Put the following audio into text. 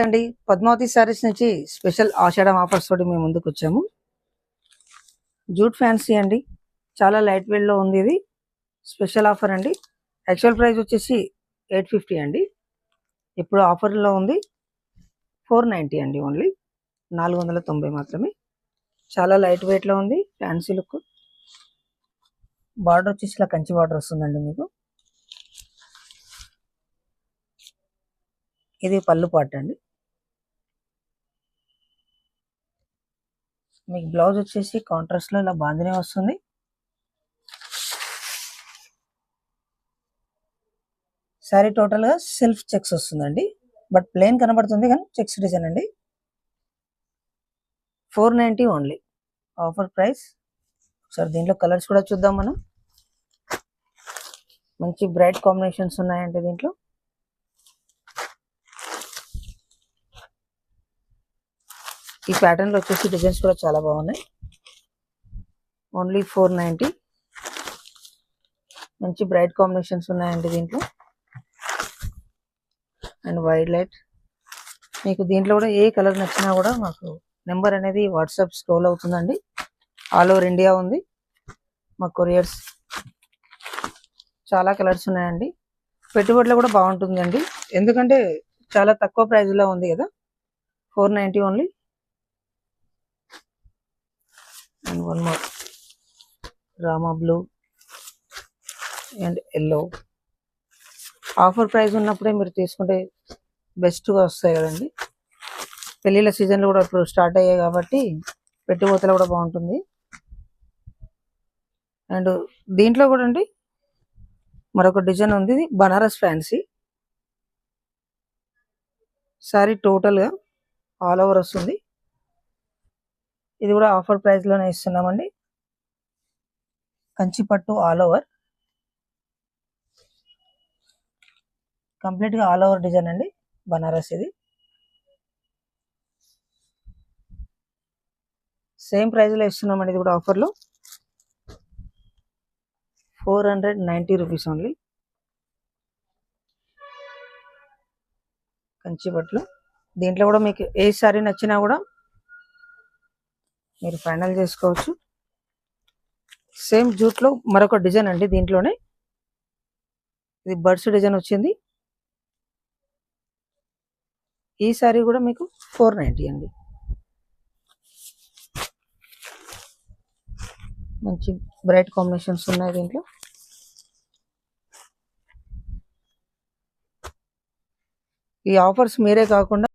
నమస్తే అండి. పద్మావతి శారీస్ నుంచి స్పెషల్ ఆషాఢం ఆఫర్స్ తోటి మేము ముందుకు వచ్చాము. జూట్ ఫ్యాన్సీ అండి, చాలా లైట్ వెయిట్ లో ఉంది. ఇది స్పెషల్ ఆఫర్ అండి. యాక్చువల్ ప్రైస్ వచ్చేసి 850 అండి, ఇప్పుడు ఆఫర్లో ఉంది 490 అండి. ఓన్లీ 490 మాత్రమే. చాలా లైట్ వెయిట్ లో ఉంది, ఫ్యాన్సీ లుక్. బార్డర్ వచ్చేసి ఇలా కంచి బార్డర్ వస్తుందండి మీకు. ఇది పళ్ళు పాట అండి. మీకు బ్లౌజ్ వచ్చేసి కాంట్రాస్ట్ లో ఇలా బాందినే వస్తుంది. శారీ టోటల్ గా సెల్ఫ్ చెక్స్ వస్తుందండి, బట్ ప్లెయిన్ కనబడుతుంది కానీ చెక్స్ డిజైన్ అండి. 490 ఓన్లీ ఆఫర్ ప్రైస్. ఒకసారి దీంట్లో కలర్స్ కూడా చూద్దాం మనం. మంచి బ్రైట్ కాంబినేషన్స్ ఉన్నాయండి దీంట్లో. ఈ ప్యాటర్న్ లో వచ్చేసి డిజైన్స్ కూడా చాలా బాగున్నాయి. ఓన్లీ 490. మంచి బ్రైట్ కాంబినేషన్స్ ఉన్నాయండి దీంట్లో. And white light. మీకు దీంట్లో కూడా ఏ కలర్ నచ్చినా కూడా మాకు నెంబర్ అనేది వాట్సాప్ స్క్రోల్ అవుతుందండి. ఆల్ ఓవర్ ఇండియా ఉంది మా కొరియర్స్. చాలా కలర్స్ ఉన్నాయండి. పెట్టుబడిలో కూడా బాగుంటుందండి, ఎందుకంటే చాలా తక్కువ ప్రైస్ లో ఉంది కదా. 490 only. And one more Rama blue and yellow. Offer price ఉన్నప్పుడే మీరు తీసుకుంటే బెస్ట్గా వస్తాయి కదండి. పెళ్ళిళ్ళ సీజన్లు కూడా ఇప్పుడు స్టార్ట్ అయ్యాయి కాబట్టి పెట్టుబోతలు కూడా బాగుంటుంది. అండ్ దీంట్లో కూడా అండి మరొక డిజైన్ ఉంది, ఇది బనారస్ ఫ్యాన్సీ సారీ. టోటల్గా ఆల్ ఓవర్ వస్తుంది. ఇది కూడా ఆఫర్ ప్రైస్ లోనే ఇస్తున్నామండి. కంచి పట్టు ఆల్ ఓవర్, కంప్లీట్ గా ఆల్ ఓవర్ డిజైన్ అండి, బనారస్. ఇది సేమ్ ప్రైస్ లో ఇస్తున్నామండి. ఇది కూడా ఆఫర్ లో 490 రూపీస్ ఓన్లీ. కంచి పట్లు. దీంట్లో కూడా మీకు ఏ సారీ నచ్చినా కూడా మీరు ఫైనల్ చేసుకోవచ్చు. సేమ్ జూట్ లో మరొక డిజైన్ అండి దీంట్లోనే. ఇది బర్డ్స్ డిజైన్ వచ్చింది. ఈ సారీ కూడా మీకు 490 అండి. మంచి బ్రైట్ కాంబినేషన్స్ ఉన్నాయి దీంట్లో. ఈ ఆఫర్స్ మీరే కాకుండా